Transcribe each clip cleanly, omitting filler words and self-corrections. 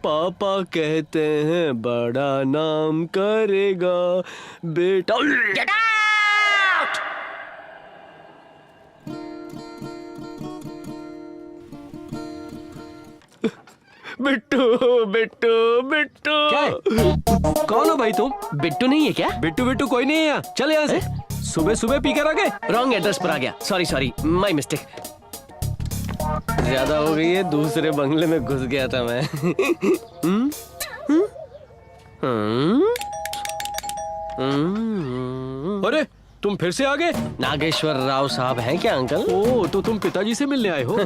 पापा कहते हैं बड़ा नाम करेगा बेटा। Get out! बिट्टू बिट्टू बिट्टू। क्या है? कौन हो भाई तुम? बिट्टू नहीं है क्या? बिट्टू बिट्टू कोई नहीं है यहाँ। चल यहाँ से। सुबह सुबह पी कर आ गए। रॉन्ग एड्रेस पर आ गया। Sorry sorry, my mistake. ज्यादा हो गई है, दूसरे बंगले में घुस गया था मैं। अरे तुम फिर से आ गए? नागेश्वर राव साहब हैं क्या अंकल? ओ तो तुम पिताजी से मिलने आए हो?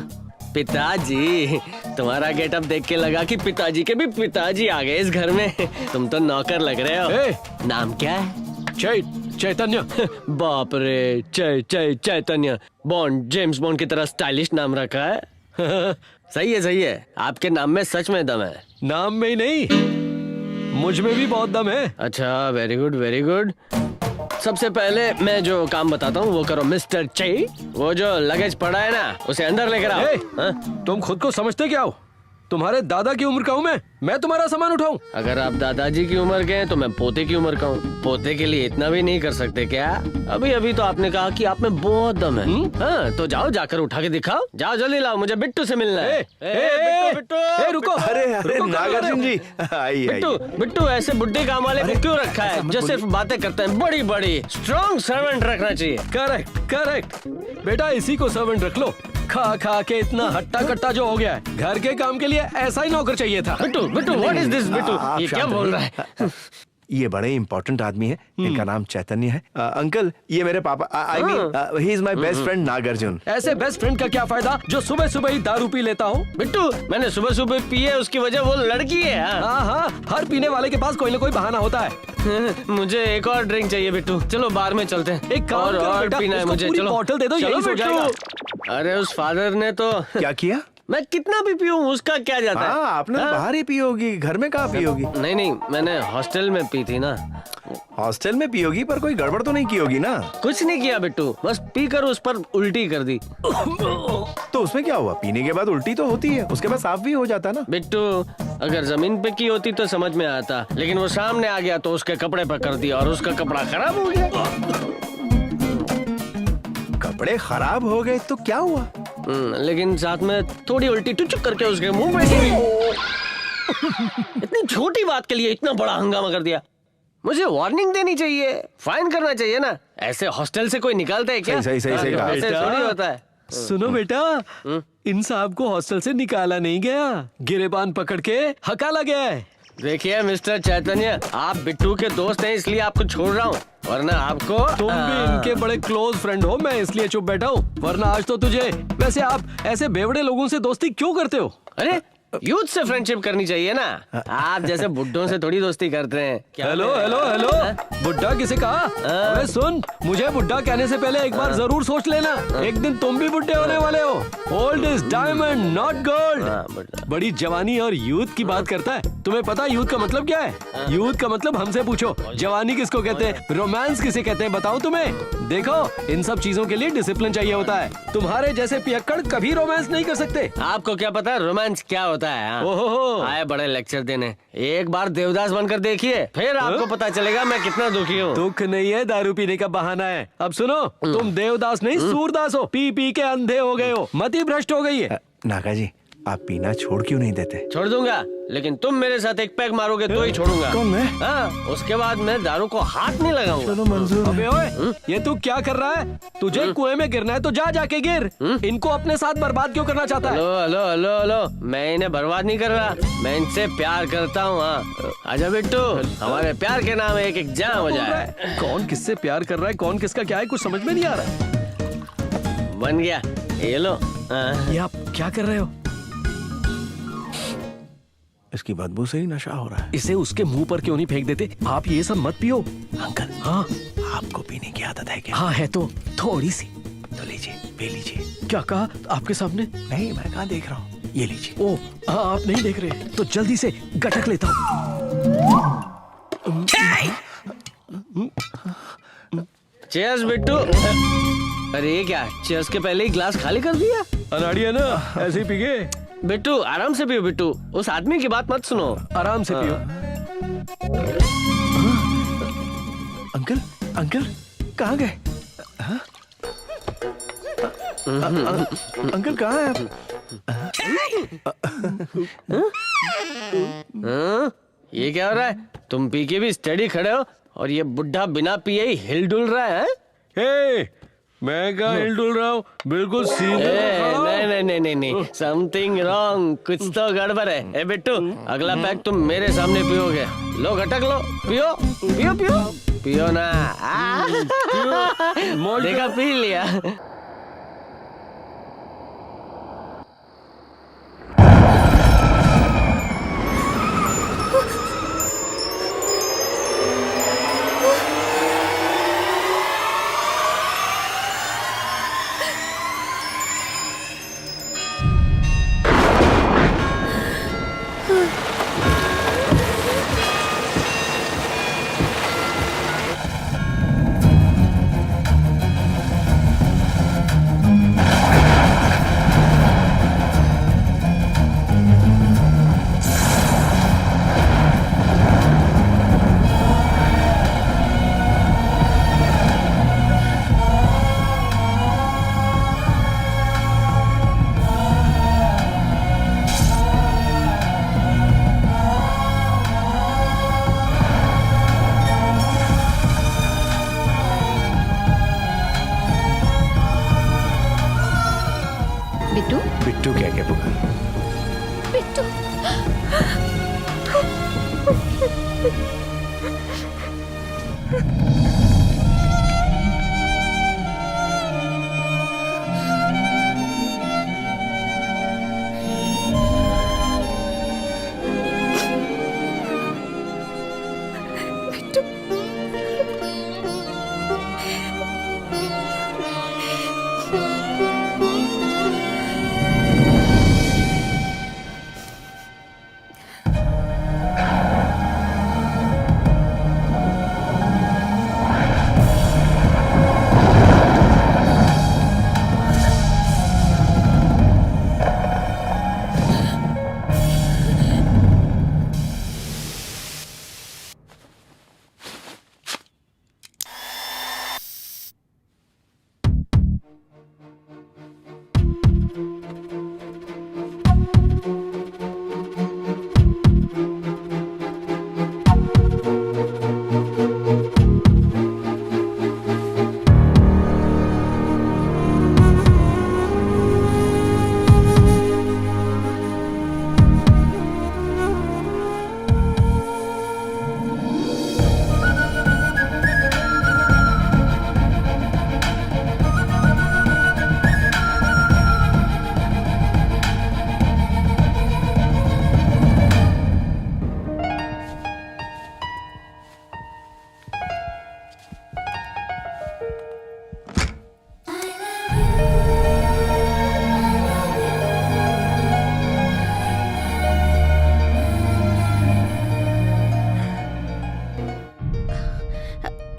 पिताजी? तुम्हारा गेटअप देख के लगा कि पिताजी के भी पिताजी आ गए इस घर में। तुम तो नौकर लग रहे हो। ए! नाम क्या है? चैतन्य। बाप रे, चैतन्य। बॉन्ड, जेम्स बॉन्ड की तरह स्टाइलिश नाम रखा है। सही है सही है, आपके नाम में सच में दम है। नाम में ही नहीं, मुझ में भी बहुत दम है। अच्छा, वेरी गुड वेरी गुड। सबसे पहले मैं जो काम बताता हूँ वो करो मिस्टर चे। वो जो लगेज पड़ा है ना, उसे अंदर लेकर आओ। हाँ? तुम खुद को समझते क्या हो? तुम्हारे दादा की उम्र का हूँ मैं तुम्हारा सामान उठाऊं? अगर आप दादाजी की उम्र के हैं तो मैं पोते की उम्र का हूँ। पोते के लिए इतना भी नहीं कर सकते क्या? अभी अभी तो आपने कहा कि आप में बहुत दम है। हाँ, तो जाओ, जाकर उठा के दिखाओ। जाओ जल्दी लाओ, मुझे बिट्टू से मिलना है। बिट्टू रुको। अरे नागार्जुन जी, आइए बिट्टू बिट्टू, ऐसे बुड्ढे काम वाले को क्यों रखा है जो सिर्फ बातें करते हैं? बड़ी बड़ी स्ट्रॉन्ग सर्वेंट रखना चाहिए। करेक्ट। बेटा इसी को सर्वेंट रख लो। खा खा के इतना हट्टा कट्टा जो हो गया है, घर के काम के लिए ऐसा ही नौकर चाहिए था। Bittu what is this? Bittu ये क्या बोल रहा है? ये बड़े इम्पोर्टेंट आदमी है। इनका नाम चैतन्य है। अंकल, ये मेरे पापा, I mean he is my best friend Nagarjuna. ऐसे बेस्ट फ्रेंड का क्या फायदा जो सुबह सुबह ही दारू पी लेता हो? बिट्टू, मैंने सुबह सुबह पी है, उसकी वजह वो लड़की है। हाँ, हर पीने वाले के पास कोई ना कोई बहाना होता है। मुझे एक और ड्रिंक चाहिए बिट्टू। चलो बार में चलते हैं। एक काम करो और बेटा, पीना है उसको मुझे। पूरी चलो बॉटल दे दो, यही सो जाएगा। अरे उस फादर ने तो क्या किया? मैं कितना भी पीऊं उसका क्या जाता है? आपने तो बाहर ही पी होगी, घर में कहाँ पी होगी? नहीं, मैंने हॉस्टल में पी थी ना। हॉस्टल में पी होगी, पर कोई गड़बड़ तो नहीं की होगी ना? कुछ नहीं किया बिट्टू, बस पी कर उस पर उल्टी कर दी। तो उसमें क्या हुआ? पीने के बाद उल्टी तो होती है, उसके बाद साफ भी हो जाता ना। बिट्टू, अगर जमीन पे की होती तो समझ में आता, लेकिन वो सामने आ गया तो उसके कपड़े पर कर दिया और उसका कपड़ा खराब हो गया। कपड़े खराब हो गए तो क्या हुआ? लेकिन साथ में थोड़ी उल्टी टुचुक करके उसके मुंह में इतनी छोटी बात के लिए इतना बड़ा हंगामा कर दिया। मुझे वार्निंग देनी चाहिए, फाइन करना चाहिए ना। ऐसे हॉस्टल से कोई निकालता है क्या? सही कहा। ऐसे थोड़ी होता है। सुनो बेटा, इन साहब को हॉस्टल से निकाला नहीं गया, गिरेबान पकड़ के हकाला गया है। देखिए मिस्टर चैतन्य, आप बिट्टू के दोस्त हैं इसलिए आपको छोड़ रहा हूँ, वरना आपको। तुम भी इनके बड़े क्लोज फ्रेंड हो, मैं इसलिए चुप बैठा हूँ, वरना आज तो तुझे। वैसे आप ऐसे बेवड़े लोगों से दोस्ती क्यों करते हो? अरे यूथ से फ्रेंडशिप करनी चाहिए ना। आप जैसे बुड्ढों से थोड़ी दोस्ती करते हैं। हेलो बुड्ढा किसे कहा? अरे सुन, मुझे बुड्ढा कहने से पहले एक बार जरूर सोच लेना, एक दिन तुम भी बुड्ढे होने वाले हो। Old is diamond not gold. बड़ी जवानी और यूथ की बात करता है। तुम्हें पता यूथ का मतलब क्या है? यूथ का मतलब हमसे पूछो, जवानी किसको कहते हैं, रोमांस किसे कहते हैं, बताओ तुम्हें? देखो, इन सब चीजों के लिए डिसिप्लिन चाहिए होता है। तुम्हारे जैसे पियक्कड़ कभी रोमांस नहीं कर सकते। आपको क्या पता रोमांस क्या होता है? ओहो, आए बड़े लेक्चर देने। एक बार देवदास बनकर देखिए, फिर आपको पता चलेगा मैं कितना दुखी हूँ। दुख नहीं है, दारू पीने का बहाना है। अब सुनो, तुम देवदास नहीं सूरदास हो, पी पी के अंधे हो गए हो, मति भ्रष्ट हो गई है। नागा जी, आप पीना छोड़ क्यों नहीं देते? छोड़ दूंगा, लेकिन तुम मेरे साथ एक पैक मारोगे तो ही छोड़ूंगा। कौन मैं? हाँ, उसके बाद मैं दारू को हाथ नहीं लगाऊंगा। चलो मंजूर। अबे ओए, ये तू क्या कर रहा है? तुझे कुएं में गिरना है तो जा जाके गिर। इनको अपने साथ बर्बाद क्यों करना चाहता है? हेलो, मैं इन्हें बर्बाद नहीं कर रहा, मैं इनसे प्यार करता हूँ। हाँ, आजा बिट्टू, हमारे प्यार के नाम एक एग्जाम हो जाए। कौन किससे प्यार कर रहा है, कौन किसका क्या है, कुछ समझ में नहीं आ रहा। बन गया, ये लो। ये आप क्या कर रहे हो? इसकी बदबू से ही नशा हो रहा है। इसे उसके मुंह पर क्यों नहीं फेंक देते? आप ये सब मत पियो। अंकल, हाँ, आपको पीने की आदत है क्या? हाँ है तो थोड़ी सी। तो लीजिए, पी लीजिए। क्या कहा आपके सामने? नहीं, मैं कहाँ देख रहा हूँ, ये लीजिए। ओ हाँ, आप नहीं देख रहे तो जल्दी से गटक लेता हूँ। चीयर्स बिट्टू। अरे ये क्या, चीयर्स के पहले ही ग्लास खाली कर दिया? अनाड़ी है ना, ऐसे ही पी गए। बिट्टू आराम से पियो बिट्टू, उस आदमी की बात मत सुनो। आराम से पियो। अंकल अंकल कहाँ गए? हाँ? अंकल कहाँ है आप? हाँ? ये क्या हो रहा है? तुम पी के भी स्टडी खड़े हो और ये बुढ़ा बिना पिए ही हिल डुल रहा है? हे, मैं कहाँ हिल डुल रहा हूँ, बिल्कुल सीधे खड़ा हूँ। नहीं, समथिंग रॉन्ग, कुछ तो गड़बड़ है। ए बिट्टू, अगला पैक तुम मेरे सामने पियोगे। लो घटक लो, पियो पियो पियो पियो ना। देखा, पी लिया। बिट्टू बिट्टू क्या क्या पुकार? बिट्टू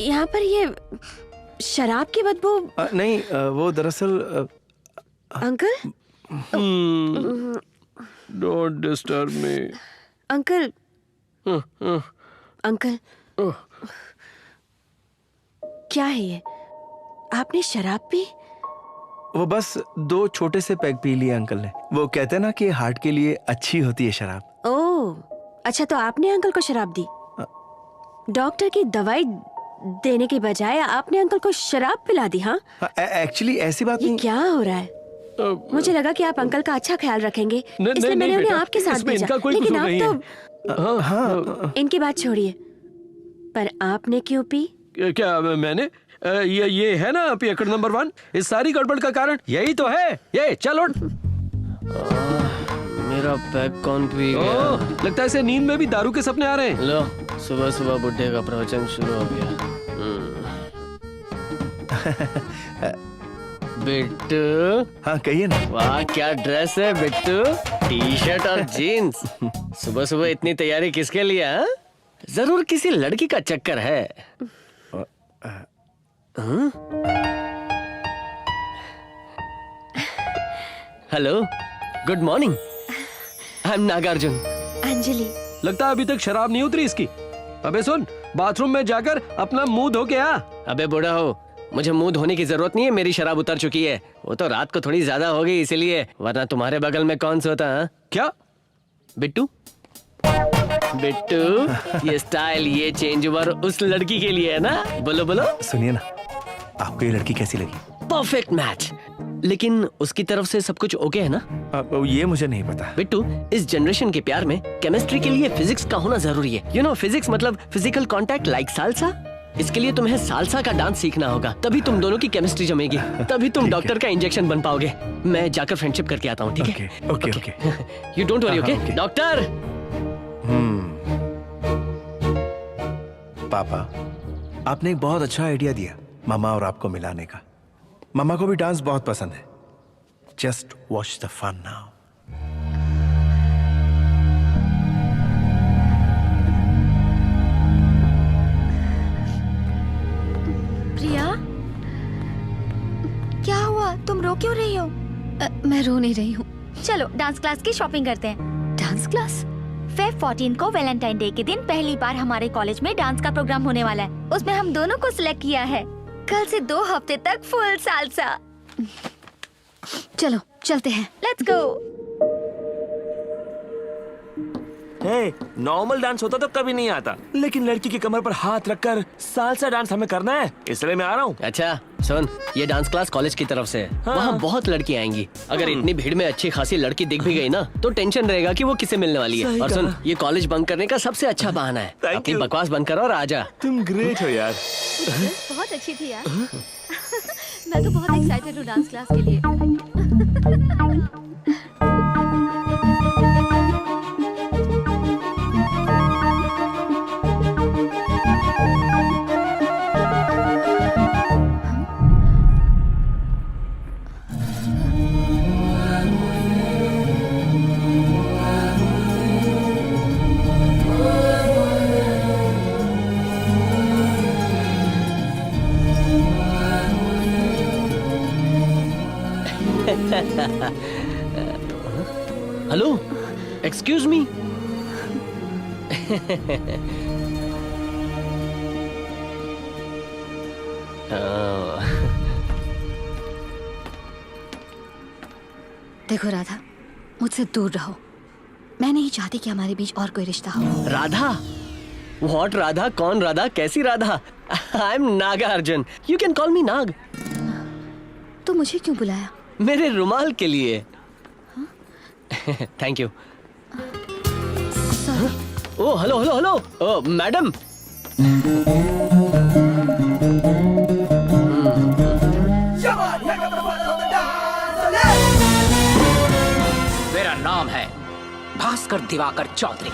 यहाँ पर ये शराब की बदबू। नहीं, वो दरअसल uncle don't disturb me. Uncle uncle क्या है ये? आपने शराब पी? वो बस 2 छोटे से पैग पी लिए अंकल ने। वो कहते हैं ना कि हार्ट के लिए अच्छी होती है शराब। ओह अच्छा, तो आपने अंकल को शराब दी? डॉक्टर की दवाई देने के बजाय आपने अंकल को शराब पिला दी? हाँ एक्चुअली ऐसी बात ये नहीं। क्या हो रहा है? मुझे लगा कि आप अंकल का अच्छा ख्याल रखेंगे, इसलिए मैंने उन्हें आपके साथ भेजा। लेकिन आप तो हाँ, इनकी बात छोड़िए, पर आपने क्यों पी? क्या मैंने ये है ना पियक्कड़ नंबर 1, इस सारी गड़बड़ का कारण यही तो है। ये चल उठ। मेरा पैक कौन पी गया? लगता है इसे नींद में भी दारू के सपने आ रहे हैं। लो, सुबह सुबह बुड्ढे का प्रवचन शुरू हो गया। बिट्टू, हाँ कहिए ना। वाह क्या ड्रेस है बिट्टू, टी शर्ट और जीन्स। सुबह सुबह इतनी तैयारी किसके लिए? हाँ? जरूर किसी लड़की का चक्कर है। Hello, good morning. I am Nagarjuna. Anjali. लगता है अभी तक शराब नहीं उतरी इसकी। अबे सुन, बाथरूम में जाकर अपना मुंह धो के आ। अबे बूढ़ा हो, मुझे मुंह धोने की जरूरत नहीं है, मेरी शराब उतर चुकी है। वो तो रात को थोड़ी ज्यादा हो गई इसलिए, वरना तुम्हारे बगल में कौन सोता है? क्या? बिट्टू बिट्टू, ये स्टाइल, ये चेंज ओवर उस लड़की के लिए है ना? बोलो बोलो। सुनिए ना, आपको ये लड़की कैसी लगी? परफेक्ट मैच, लेकिन उसकी तरफ से सब कुछ ओके है ना? अब ये मुझे नहीं पता। बिट्टू, इस जनरेशन के प्यार में केमिस्ट्री के लिए फिजिक्स का होना जरूरी है। यू नो, फिजिक्स मतलब फिजिकल कांटेक्ट लाइक सालसा। इसके लिए तुम्हें सालसा का डांस सीखना होगा, तभी तुम दोनों की केमिस्ट्री जमेगी, तभी तुम ठीक डॉक्टर का इंजेक्शन बन पाओगे। मैं जाकर फ्रेंडशिप करके आता हूँ, ठीक है? Okay okay okay. You don't worry, हाँ, ओके? okay. डॉक्टर। पापा, आपने एक बहुत अच्छा आइडिया दिया मामा और आपको मिलाने का। मामा को भी डांस बहुत पसंद है। Just watch the fun now. Priya, क्या हुआ? तुम रो क्यों रही हो? मैं रो नहीं रही हूँ। चलो डांस क्लास की शॉपिंग करते हैं। Dance class? फेब 14 को वैलेंटाइन डे के दिन पहली बार हमारे कॉलेज में डांस का प्रोग्राम होने वाला है। उसमें हम दोनों को सिलेक्ट किया है। कल से 2 हफ्ते तक फुल सालसा। चलो चलते हैं। Let's go. नॉर्मल डांस होता तो कभी नहीं आता, लेकिन लड़की की कमर पर हाथ रखकर सालसा डांस हमें करना है, इसलिए मैं आ रहा हूँ। अच्छा सुन, ये डांस क्लास कॉलेज की तरफ से है। हाँ। वहाँ बहुत लड़की आएंगी। अगर इतनी भीड़ में अच्छी खासी लड़की दिख भी गई ना, तो टेंशन रहेगा कि वो किसे मिलने वाली है। सही और सुन, कहा। ये कॉलेज बंक करने का सबसे अच्छा बहाना है। Thank अपनी you. बकवास बंद करो और आजा। तुम ग्रेट हो यार। बहुत अच्छी थी यार। मैं तो बहुत एक्साइटेड हूँ डांस क्लास के लिए। Hello, excuse me. देखो राधा, मुझसे दूर रहो। मैं नहीं चाहती कि हमारे बीच और कोई रिश्ता हो। राधा? व्हाट राधा? कौन राधा? कैसी Radha? I am Nagarjuna, you can call me Nag. तो मुझे क्यों बुलाया? मेरे रुमाल के लिए। Thank you. Sorry. Oh hello hello hello, oh madam. मेरा नाम है भास्कर दिवाकर चौधरी।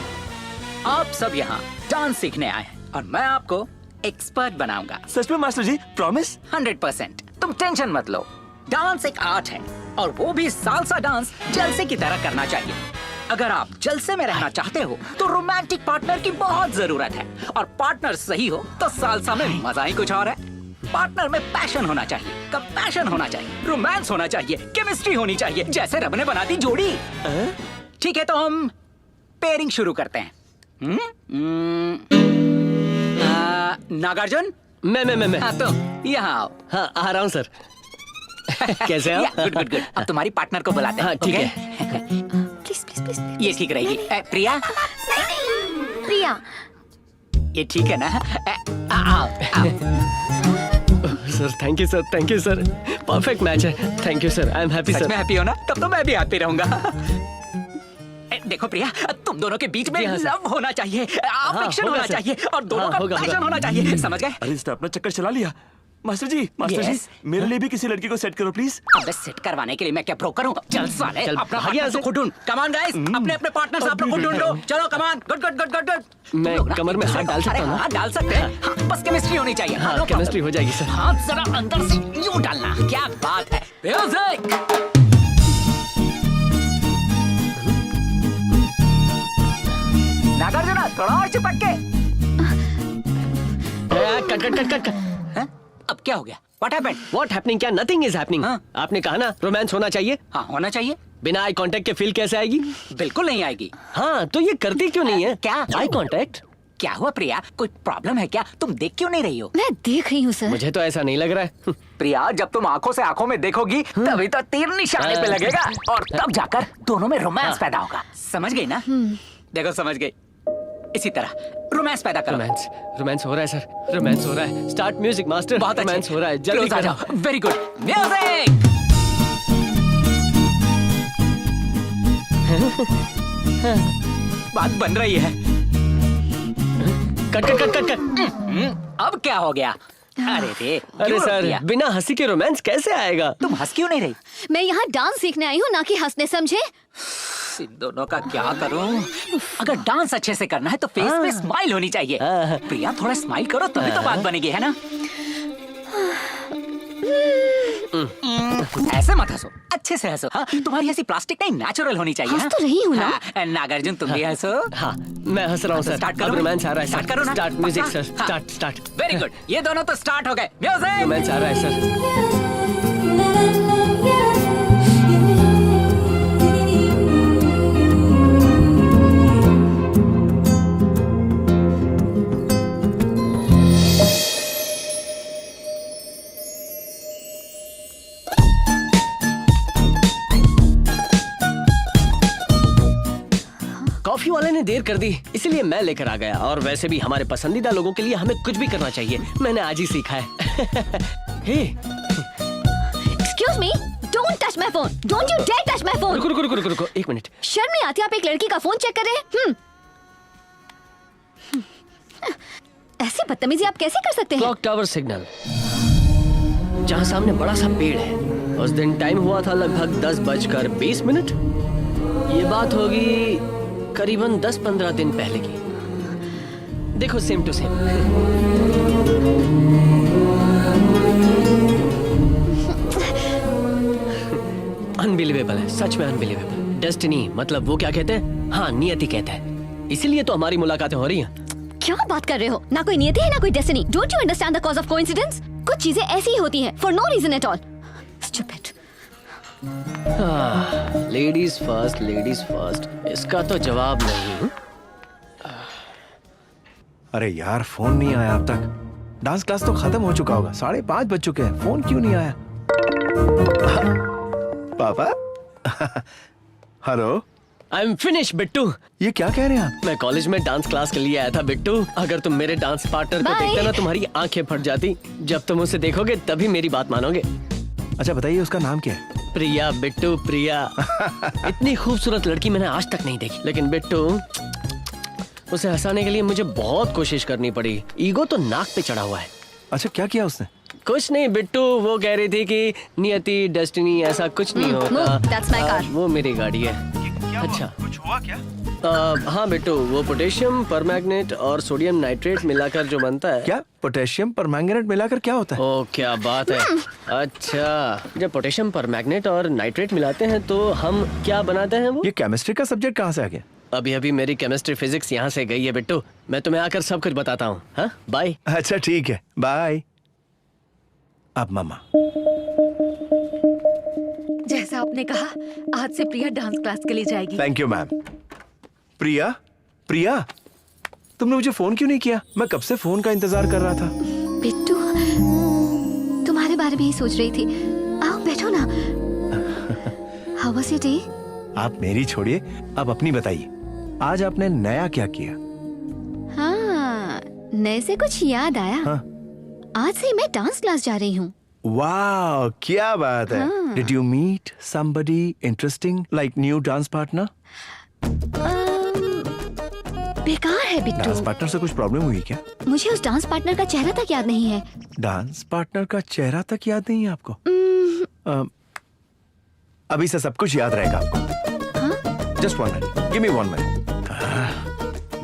आप सब यहाँ डांस सीखने आए हैं और मैं आपको एक्सपर्ट बनाऊंगा। सच में मास्टर जी, प्रॉमिस? 100%। तुम टेंशन मत लो। डांस एक आर्ट है और वो भी सालसा डांस जलसे की तरह करना चाहिए। अगर आप जलसे में रहना चाहते हो तो रोमांटिक पार्टनर की बहुत जरूरत है, और पार्टनर सही हो तो सालसा में मजा ही कुछ और है। पार्टनर में पैशन होना चाहिए, कंपैशन होना चाहिए, रोमांस होना चाहिए, केमिस्ट्री होनी चाहिए, जैसे रब ने बना दी जोड़ी। ठीक है, तो हम पेयरिंग शुरू करते हैं। नागार्जुन, मैं हाँ तो यहाँ आओ। हाँ आ रहा हूँ सर। कैसे हो? Good good good. अब तुम्हारी पार्टनर को बुलाते हैं। हाँ, ठीक okay? Please please please. ये ठीक रहेगी। प्रिया, प्रिया, ये ठीक है ना? आओ आओ। Sir thank you sir, thank you sir. Perfect match है। Thank you sir, I am happy such sir. में हैप्पी हो ना? तब तो मैं भी हैप्पी रहूंगा। देखो प्रिया, तुम दोनों के बीच में जी हाँ, सर। लव होना चाहिए, अफेक्शन होगा, होना सर। चाहिए, और दोनों हाँ, का होगा, पैशन होगा। होना चाहिए। समझ गए? अरे इसने अपना चक्कर चला लिया। मास्टर जी, Yes. मेरे लिए भी किसी लड़की को सेट करो प्लीज। अबे सेट करवाने के लिए मैं क्या ब्रोकर हूँ? चल साले, चल, अपना भाग यहाँ पार्टनर से। तो खुद ढूंढ। कम ऑन गाइस, अपने अपने पार्टनर से आप लोग खुद ढूंढो। चलो come on, good good good good good. मैं कमर में हाथ डाल सकता हूँ ना? हाँ डाल सकते हैं। हाँ, बस केमिस्ट्री होनी चाहिए। हाँ, no problem। केमिस्ट्री हो जाएगी सर। हाथ जरा अंदर से यूं डालना। क्या बात है। म्यूजिक। नागार्जुन, थोड़ा और चिपक के। Cut cut cut cut. हैं? अब क्या हो गया? What happened? What happening? क्या नथिंग इज हैपनिंग। हाँ। आपने कहा ना रोमांस होना चाहिए। हाँ होना चाहिए। बिना आई कांटेक्ट के फील कैसे आएगी? बिल्कुल नहीं आएगी। हाँ, तो ये करती क्यों नहीं है? क्या? Eye contact? क्या हुआ प्रिया, कोई प्रॉब्लम है क्या? तुम देख क्यों नहीं रही हो? मैं देख रही हूँ सर। मुझे तो ऐसा नहीं लग रहा है। प्रिया, जब तुम आंखों से आंखों में देखोगी तभी तो तीर निशाने पे लगेगा और तब जाकर दोनों में रोमांस पैदा होगा। समझ गई ना? देखो समझ गई। इसी तरह रोमांस पैदा करो। रोमांस, रोमांस हो रहा है सर, रोमांस हो रहा है। Start music master. बहुत रोमांस अच्छे। हो रहा है, जल्दी Close आ करो। जाओ। Very good. म्यूजिक। बात बन रही है। Cut cut cut cut cut. अब क्या हो गया? अरे रे, अरे क्यों रोक सर, दिया? बिना हंसी के रोमांस कैसे आएगा? तुम हंस क्यों नहीं रही? मैं यहाँ डांस सीखने आई हूँ, ना कि हंसने, समझे? इन दोनों का क्या करूं? अगर डांस अच्छे से करना है तो फेस पे स्माइल होनी चाहिए। प्रिया, थोड़ा स्माइल करो तभी तो बात बनेगी, है ना? ऐसे मत हंसो, अच्छे से हंसो। हाँ, तुम्हारी हंसी प्लास्टिक नहीं, नेचुरल होनी चाहिए। हंस तो रही हूँ ना। हाँ, नागार्जुन तुम भी हंसो। हाँ, मैं हंस रहा हूँ सर। स्टार्ट करो। अब रोमांस आ रहा है स्टार्ट सर। करो ना। स्टार्ट म्यूजिक हाँ, सर। हाँ। Start start. Very good. ये दोनों तो स्टार्ट हो गए। म्यूजिक। रोमांस आ रहा है सर। कॉफी वाले ने देर कर दी, इसलिए मैं लेकर आ गया। और वैसे भी हमारे पसंदीदा लोगों के लिए हमें कुछ भी करना चाहिए। मैंने आज ही सीखा है। हे, Excuse me, don't touch my phone. Don't you dare touch my phone. रुको रुको रुको रुको रुको, एक मिनट। शर्म नहीं आती? आप एक लड़की का फोन चेक कर रहे हैं? ऐसी बदतमीजी आप कैसे कर सकते हैं? क्लॉक टावर सिग्नल, जहाँ सामने बड़ा सा पेड़ है। उस दिन टाइम हुआ था लगभग 10:20। ये बात होगी करीबन 10-15 दिन पहले की। देखो, सेम टू सेम। अनबिलीवेबल है, सच में अनबिलीवेबल। डेस्टिनी मतलब वो क्या कहते हैं? हाँ, नियति कहते हैं। इसीलिए तो हमारी मुलाकातें हो रही हैं। क्या बात कर रहे हो? ना कोई नियति है, ना कोई destiny. Don't you understand the cause of coincidence? कुछ चीजें ऐसी ही होती हैं, for no reason at all. Stupid. Ladies first, ladies first, इसका तो जवाब नहीं। अरे यार, फोन नहीं आया अब तक। डांस क्लास तो खत्म हो चुका होगा, 5:30 बज चुके हैं। फोन क्यों नहीं आया? पापा? Hello. I am finish Bittu. ये क्या कह रहे हैं आप? मैं कॉलेज में डांस क्लास के लिए आया था बिट्टू। अगर तुम मेरे डांस पार्टनर को Bye. देखते ना, तुम्हारी आंखें फट जाती। जब तुम उसे देखोगे तभी मेरी बात मानोगे। अच्छा बताइए, उसका नाम क्या है? प्रिया बिट्टू, प्रिया। इतनी खूबसूरत लड़की मैंने आज तक नहीं देखी। लेकिन बिट्टू, उसे हंसाने के लिए मुझे बहुत कोशिश करनी पड़ी। ईगो तो नाक पे चढ़ा हुआ है। अच्छा, क्या किया उसने? कुछ नहीं बिट्टू, वो कह रही थी कि नियति, डेस्टिनी, ऐसा कुछ नहीं होता। move, that's my car. वो मेरी गाड़ी है। अच्छा, कुछ हुआ क्या? हाँ बिट्टू, वो पोटेशियम परमैंगनेट और सोडियम नाइट्रेट मिलाकर जो बनता है। क्या पोटेशियम परमैंगनेट मिलाकर क्या होता है? ओ, क्या बात है। अच्छा, जब पोटेशियम परमैंगनेट और नाइट्रेट मिलाते हैं तो हम क्या बनाते हैं? वो ये केमिस्ट्री का सब्जेक्ट कहाँ से आ गया? अभी अभी मेरी केमिस्ट्री फिजिक्स यहाँ से गई है बिट्टू। मैं तुम्हें आकर सब कुछ बताता हूँ। हाँ, बाय। अच्छा ठीक है, बाय। अब मामा। जैसा आपने कहा, आज से प्रिया डांस क्लास के लिए जाएगी। Thank you ma'am. Priya, Priya, तुमने मुझे फोन क्यों नहीं किया? मैं कब से फोन का इंतजार कर रहा था। बिट्टू, तुम्हारे बारे में ही सोच रही थी। आओ बैठो ना। How was your day? आप मेरी छोड़िए, अब अपनी बताइए। आज आपने नया क्या किया? हाँ, नए से कुछ याद आया। हाँ। आज से मैं डांस क्लास जा रही हूँ। वाह, क्या बात है। Did you meet somebody interesting like new dance partner? बेकार है बिट्टू। डांस पार्टनर से कुछ प्रॉब्लम हुई क्या? मुझे उस डांस पार्टनर का चेहरा तक याद नहीं है। डांस पार्टनर का चेहरा तक याद नहीं है आपको? अभी से सब कुछ याद रहेगा आपको। Just 1 minute. Give me 1 minute.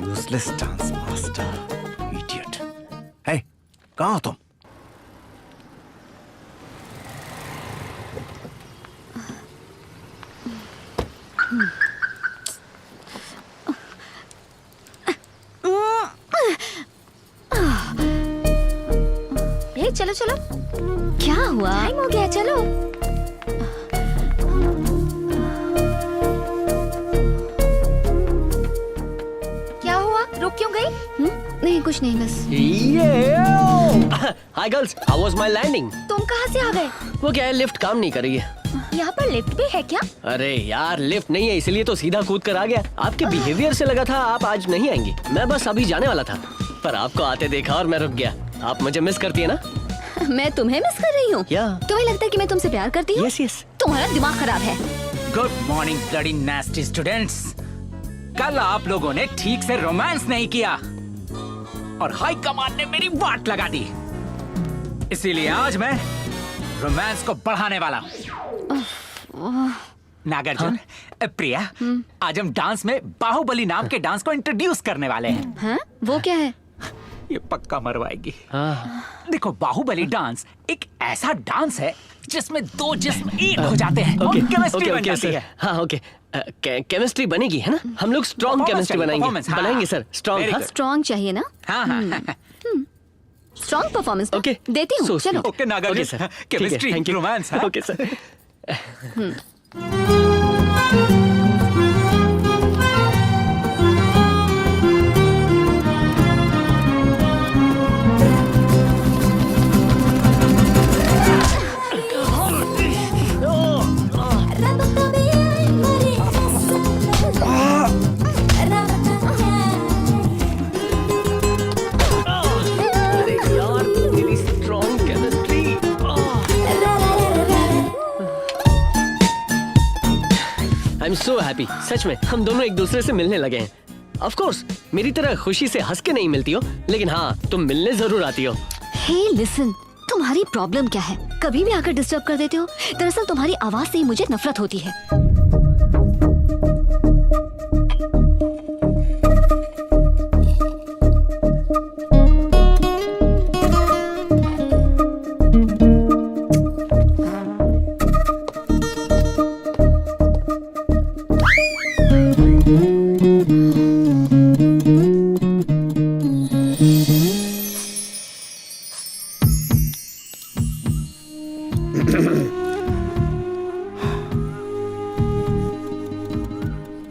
Useless dance master, idiot. Hey, कहाँ हो तुम? ये चलो चलो, क्या हुआ? टाइम हो गया, चलो। रुक क्यों गई? नहीं कुछ नहीं बस। Hi girls, how was my landing? तुम कहाँ से आ गए? वो क्या है, लिफ्ट काम नहीं कर रही है। यहाँ पर लिफ्ट भी है क्या? अरे यार, लिफ्ट नहीं है इसलिए तो सीधा कूद कर आ गया। आपके बिहेवियर से लगा था आप आज नहीं आएंगी। मैं बस अभी जाने वाला था, पर आपको आते देखा और मैं रुक गया। आप मुझे मिस करती है ना? मैं तुम्हें मिस कर रही हूँ? या तुम्हें लगता है कि मैं तुमसे प्यार करती हूँ? Yes yes. तुम्हारा दिमाग खराब है। Good morning bloody नेस्टी students. कल आप लोगों ने ठीक से रोमांस नहीं किया और हाई कमांड ने मेरी वाट लगा दी, इसीलिए आज मैं रोमांस को बढ़ाने वाला हूँ। नागार्जुन, प्रिया, आज हम डांस में बाहुबली नाम के डांस को इंट्रोड्यूस करने वाले हैं। हाँ? वो क्या है? ये पक्का मरवाएगी। हाँ। देखो, बाहुबली डांस एक ऐसा डांस है जिसमें दो जिस्म एक हो जाते हैं और ओके केमिस्ट्री बन ओके जाती सर। है। हाँ ओके, केमिस्ट्री बनेगी है ना? हम लोग स्ट्रॉन्ग केमिस्ट्री बनाएंगे। performance, हाँ। बनाएंगे sir, Very strong. good. Strong चाहिए ना? हाँ हाँ स्ट्रॉन्ग परफॉर्मेंस ओके देती हूँ। चलो। Okay Nagarjuna, sir, chemistry, romance. Okay sir. अरे यार, मेरी strong chemistry. I am so happy. सच में हम दोनों एक दूसरे से मिलने लगे हैं। ऑफ कोर्स मेरी तरह खुशी से हंस के नहीं मिलती हो, लेकिन हाँ, तुम मिलने जरूर आती हो। हे लिसन, तुम्हारी प्रॉब्लम क्या है? कभी भी आकर डिस्टर्ब कर देते हो। दरअसल तुम्हारी आवाज से ही मुझे नफरत होती है।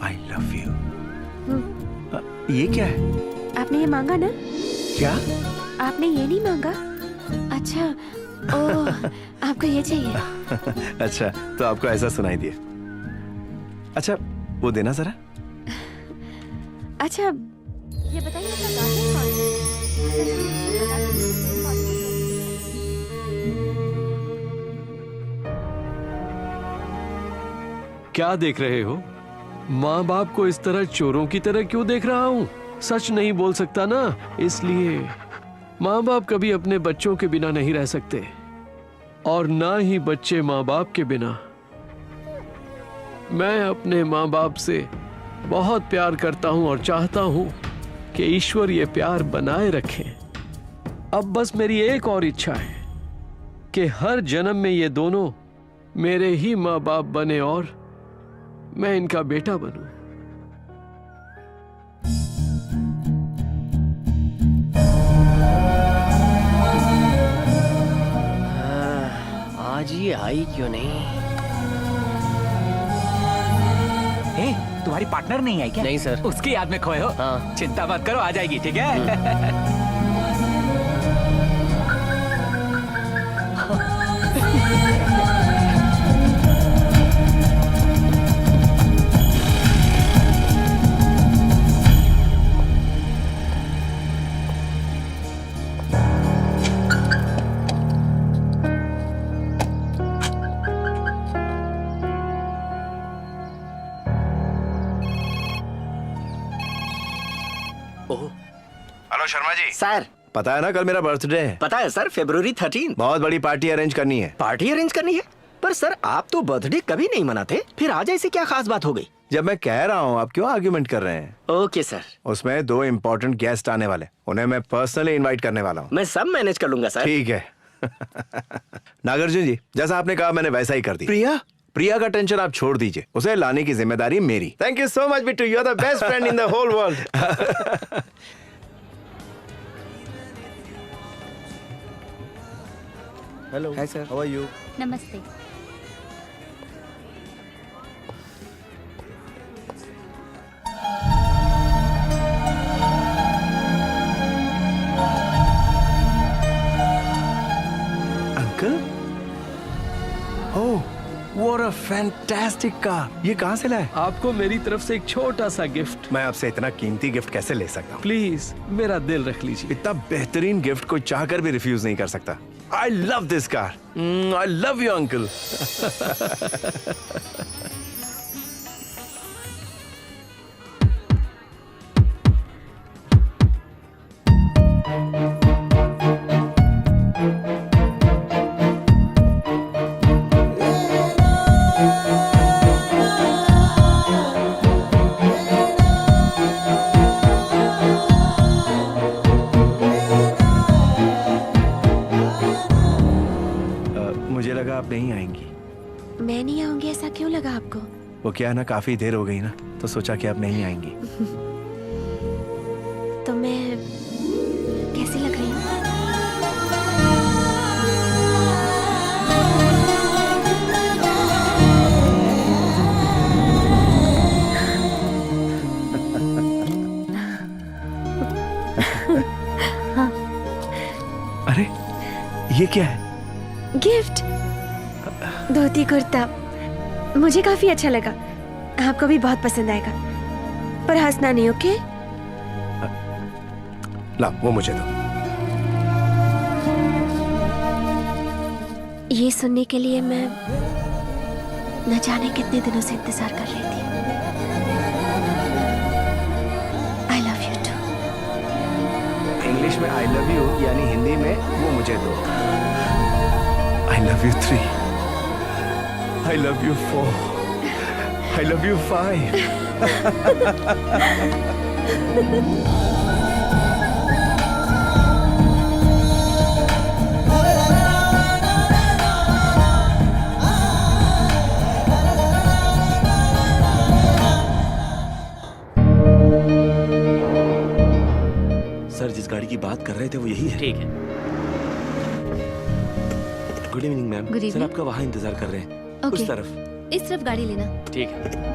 आई लव यू। ये क्या है? आपने ये मांगा ना? क्या? आपने ये नहीं मांगा? अच्छा, ओह, आपको ये चाहिए? अच्छा, तो आपको ऐसा सुनाई दिया। अच्छा, वो देना जरा। अच्छा, ये बताइए आपका गार्जियन कौन है? सच में मुझे बता दीजिए। क्या देख रहे हो? माँ बाप को इस तरह चोरों की तरह क्यों देख रहा हूँ? सच नहीं बोल सकता ना, इसलिए। माँ बाप कभी अपने बच्चों के बिना नहीं रह सकते, और ना ही बच्चे माँ बाप के बिना। मैं अपने माँ बाप से बहुत प्यार करता हूँ और चाहता हूँ कि ईश्वर ये प्यार बनाए रखे। अब बस मेरी एक और इच्छा है कि हर जन्म में ये दोनों मेरे ही माँ बाप बने और मैं इनका बेटा बनूं। आज ये आई क्यों नहीं? ए, तुम्हारी पार्टनर नहीं आई क्या? नहीं सर। उसकी याद में खोए हो? हाँ। चिंता मत करो, आ जाएगी, ठीक है? हेलो शर्मा जी। सर, पता है ना कल मेरा बर्थडे है। पता है सर, February 13। बहुत बड़ी पार्टी अरेंज करनी है। पार्टी अरेंज करनी है? पर सर, आप तो बर्थडे कभी नहीं मनाते, फिर आज ऐसी क्या खास बात हो गई? जब मैं कह रहा हूँ, आप क्यों आर्ग्यूमेंट कर रहे हैं? Okay sir. उसमें 2 इम्पोर्टेंट गेस्ट आने वाले, उन्हें मैं पर्सनली इनवाइट करने वाला हूँ। मैं सब मैनेज कर लूंगा सर। ठीक है। नागार्जुन जी, जैसा आपने कहा मैंने वैसा ही कर दिया। प्रिया, प्रिया का टेंशन आप छोड़ दीजिए, उसे लाने की जिम्मेदारी मेरी। Thank you so much Bittu, you are the best friend in the whole world. Hello. Hi sir, how are you? नमस्ते। Fantastic car. ये कहाँ से लाए? आपको मेरी तरफ से एक छोटा सा गिफ्ट। मैं आपसे इतना कीमती गिफ्ट कैसे ले सकता हूँ? प्लीज मेरा दिल रख लीजिए। इतना बेहतरीन गिफ्ट कोई चाहकर भी रिफ्यूज नहीं कर सकता। I love this car. I love you, uncle. मुझे लगा आप नहीं आएंगी। मैं नहीं आऊंगी ऐसा क्यों लगा आपको? वो क्या ना, काफी देर हो गई ना, तो सोचा कि आप नहीं आएंगी। तो मैं कैसी लग रही हूँ? अरे ये क्या है? गिफ्ट, धोती कुर्ता। मुझे काफी अच्छा लगा, आपको भी बहुत पसंद आएगा। पर हंसना नहीं, ओके? ला वो मुझे दो। ये सुनने के लिए मैं न जाने कितने दिनों से इंतजार कर रही थी। I love you too. English में आई लव यू यानी हिंदी में वो मुझे दो। I love you 3. I love you 4. I love you 5. Sir जिस गाड़ी की बात कर रहे थे वो यही है। ठीक है। Good evening ma'am. Good sir evening. आपका वहाँ इंतजार कर रहे हैं। Okay. उस तरफ। इस तरफ गाड़ी लेना। ठीक है।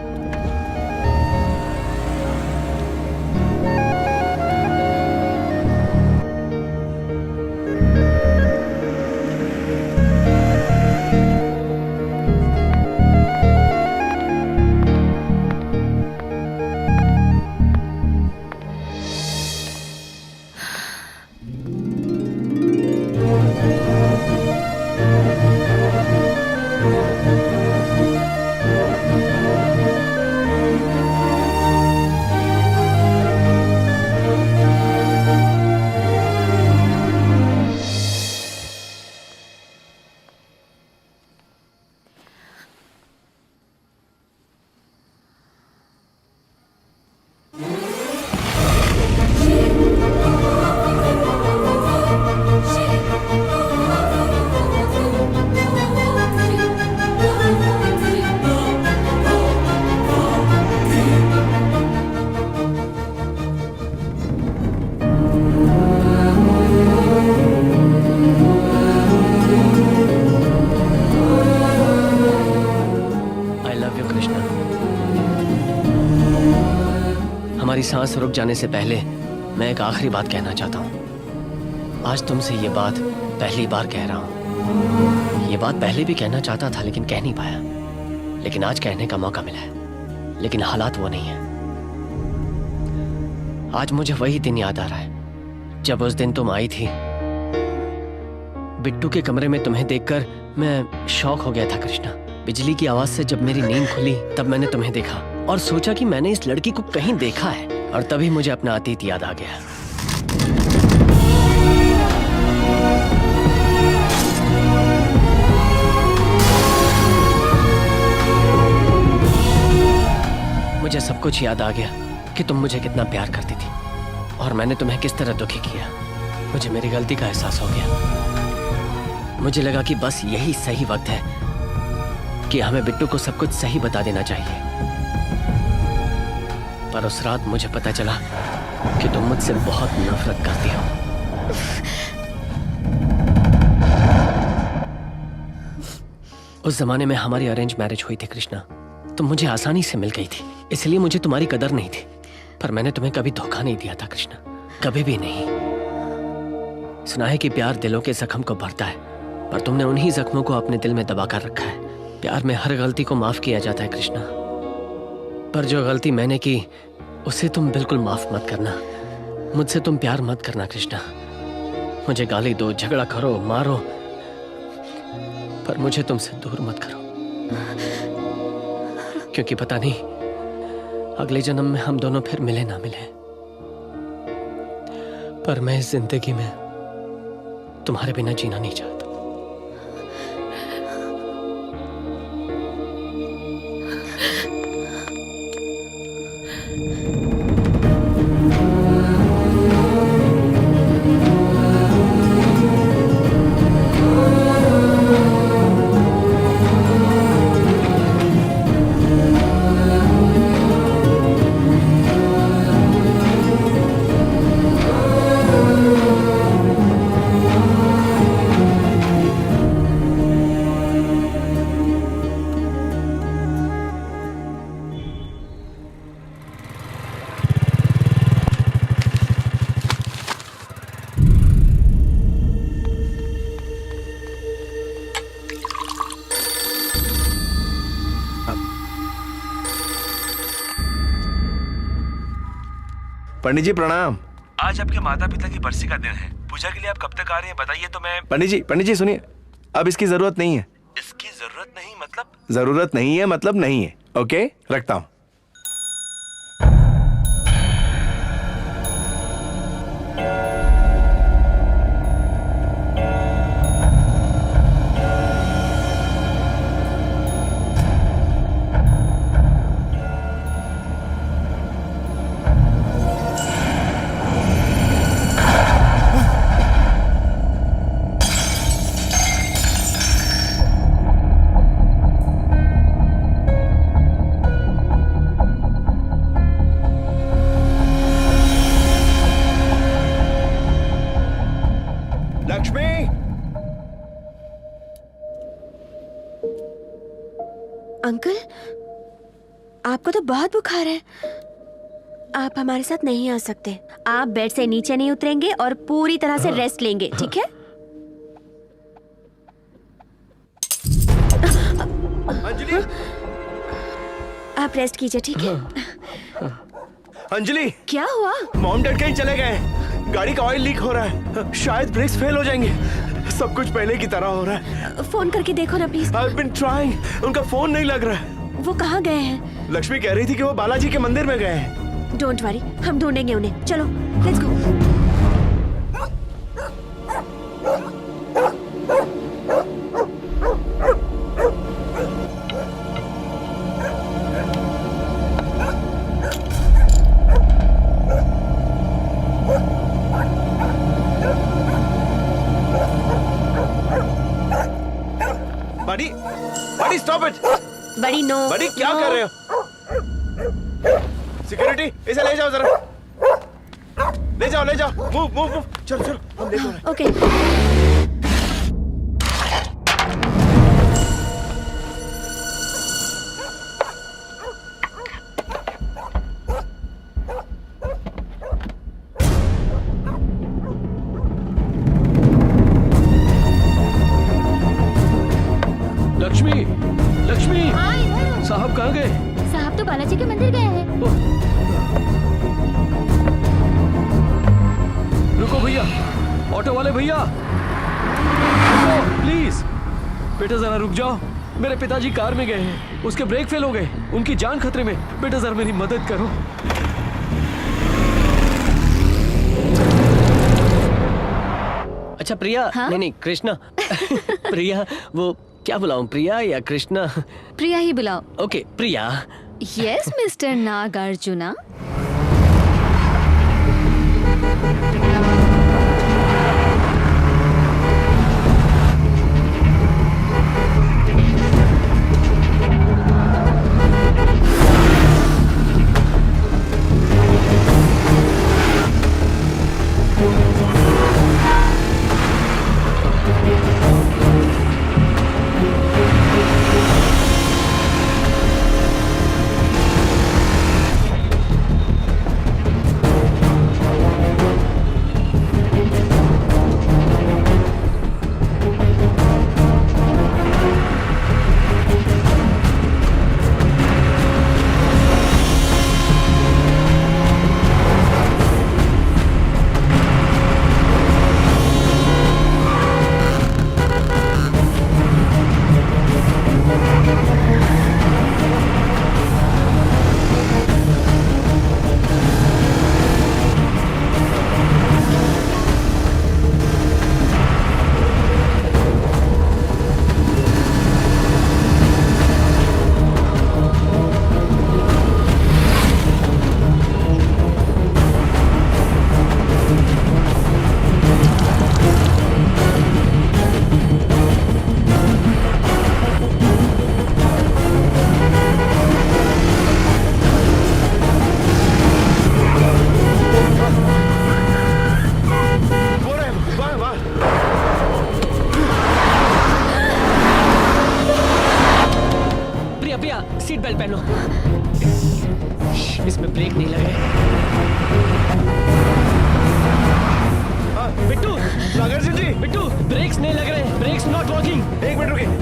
हमारी सांस रुक जाने से पहले मैं एक आखिरी बात कहना चाहता हूँ। आज तुमसे ये बात पहली बार कह रहा हूँ। ये बात पहले भी कहना चाहता था लेकिन कह नहीं पाया, लेकिन आज कहने का मौका मिला है। लेकिन हालात वो नहीं है। आज मुझे वही दिन याद आ रहा है जब उस दिन तुम आई थी। बिट्टू के कमरे में तुम्हें देखकर मैं शॉक हो गया था कृष्णा। बिजली की आवाज से जब मेरी नींद खुली तब मैंने तुम्हें देखा और सोचा कि मैंने इस लड़की को कहीं देखा है, और तभी मुझे अपना अतीत याद आ गया। मुझे सब कुछ याद आ गया कि तुम मुझे कितना प्यार करती थी और मैंने तुम्हें किस तरह दुखी किया। मुझे मेरी गलती का एहसास हो गया। मुझे लगा कि बस यही सही वक्त है कि हमें बिट्टू को सब कुछ सही बता देना चाहिए। पर उस रात मुझे पता चला कि तुम मुझसे बहुत नफरत करती हो। उस जमाने में हमारी अरेंज मैरिज हुई थी कृष्णा। तुम मुझे आसानी से मिल गई थी, इसलिए मुझे तुम्हारी कदर नहीं थी। पर मैंने तुम्हें कभी धोखा नहीं दिया था कृष्णा, कभी भी नहीं। सुना है कि प्यार दिलों के जख्म को भरता है, पर तुमने उन्हीं जख्मों को अपने दिल में दबा कर रखा है। प्यार में हर गलती को माफ किया जाता है कृष्णा, पर जो गलती मैंने की उसे तुम बिल्कुल माफ मत करना। मुझसे तुम प्यार मत करना कृष्णा। मुझे गाली दो, झगड़ा करो, मारो, पर मुझे तुमसे दूर मत करो, क्योंकि पता नहीं अगले जन्म में हम दोनों फिर मिले ना मिले, पर मैं इस जिंदगी में तुम्हारे बिना जीना नहीं चाहता। पंडित जी प्रणाम। आज आपके माता पिता की बरसी का दिन है। पूजा के लिए आप कब तक आ रहे हैं बताइए तो मैं। पंडित जी सुनिए, अब इसकी जरूरत नहीं है। इसकी जरूरत नहीं मतलब? जरूरत नहीं है मतलब नहीं है। ओके, रखता हूं। लक्ष्मी, अंकल, आपको तो बहुत बुखार है। आप हमारे साथ नहीं आ सकते। आप बेड से नीचे नहीं उतरेंगे और पूरी तरह से रेस्ट लेंगे, ठीक है? अंजलि, आप रेस्ट कीजिए, ठीक है? अंजलि, क्या हुआ? मॉम डैड कहीं चले गए हैं। गाड़ी का ऑयल लीक हो रहा है, शायद ब्रेक्स फेल हो जाएंगे। सब कुछ पहले की तरह हो रहा है। फोन करके देखो ना प्लीज। I've been trying, उनका फोन नहीं लग रहा है। वो कहाँ गए हैं? लक्ष्मी कह रही थी कि वो बालाजी के मंदिर में गए हैं। डोंट वरी, हम ढूंढेंगे उन्हें। चलो, लेट्स गो। बड़ी स्टॉप इट। बड़ी नो। बड़ी क्या कर रहे हो? सिक्योरिटी, इसे ले जाओ जरा। ले जाओ, मूव मूव मूव। चलो चलो, हम ले जाओ। ओके। लक्ष्मी, साहब कहाँ गए? साहब तो बालाजी के मंदिर गए हैं। रुको भैया, ऑटो वाले भैया, रुको प्लीज। बेटा जरा रुक जाओ, मेरे पिताजी कार में गए हैं, उसके ब्रेक फेल हो गए, उनकी जान खतरे में। बेटा जरा मेरी मदद करो। अच्छा प्रिया, हाँ? नहीं कृष्णा। प्रिया, वो क्या बुलाऊं, प्रिया या कृष्णा? प्रिया ही बुलाओ। Okay Priya. Yes mister Nagarjuna.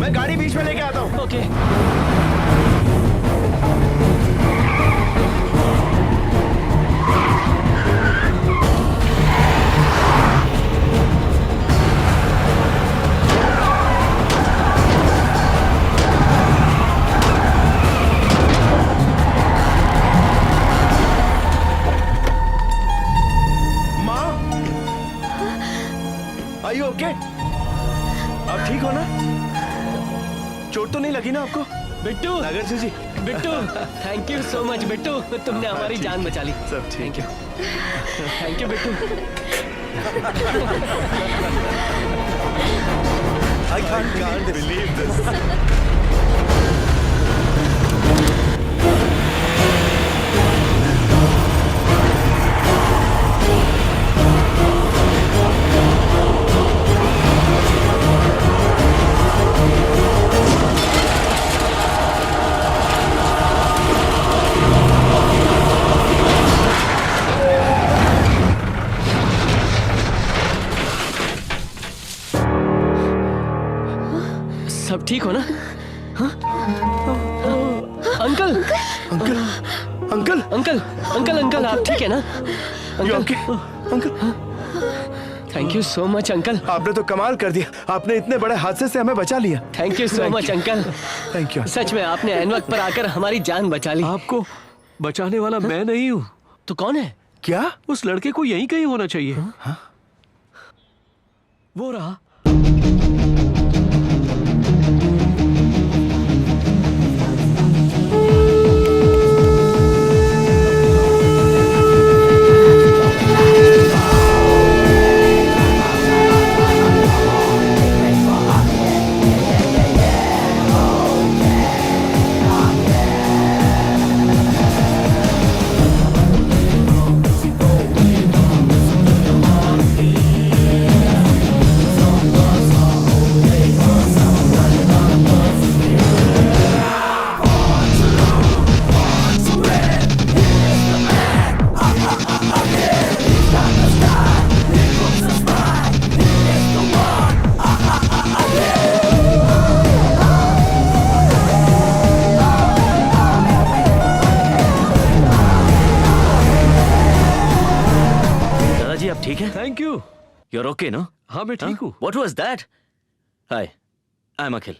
मैं गाड़ी बीच में लेके आता हूँ। ओके माँ, आर यू ओके? आप ठीक हो ना? चोट तो नहीं लगी ना आपको? Bittu Nagar ji Bittu thank you so much Bittu, तुमने हमारी जान बचा ली। सब ठीक है। Thank you Bittu. I can't believe this. सब ठीक हो ना? हाँ? Uncle uncle, uncle, uncle uncle uncle आप ठीक है ना? You uncle okay? Uncle, thank you so much uncle. आपने तो कमाल कर दिया। आपने इतने बड़े हादसे से हमें बचा लिया। Thank you so much uncle. Thank you. सच में आपने ऐन वक्त पर आकर हमारी जान बचा ली। आपको बचाने वाला मैं नहीं हूँ, तो कौन है? क्या? उस लड़के को यहीं कहीं होना चाहिए। वो रहा। दादाजी आप ठीक है? Thank you. You're okay, no? हाँ मैं ठीक हूँ। What was that? Hi, I'm Akhil.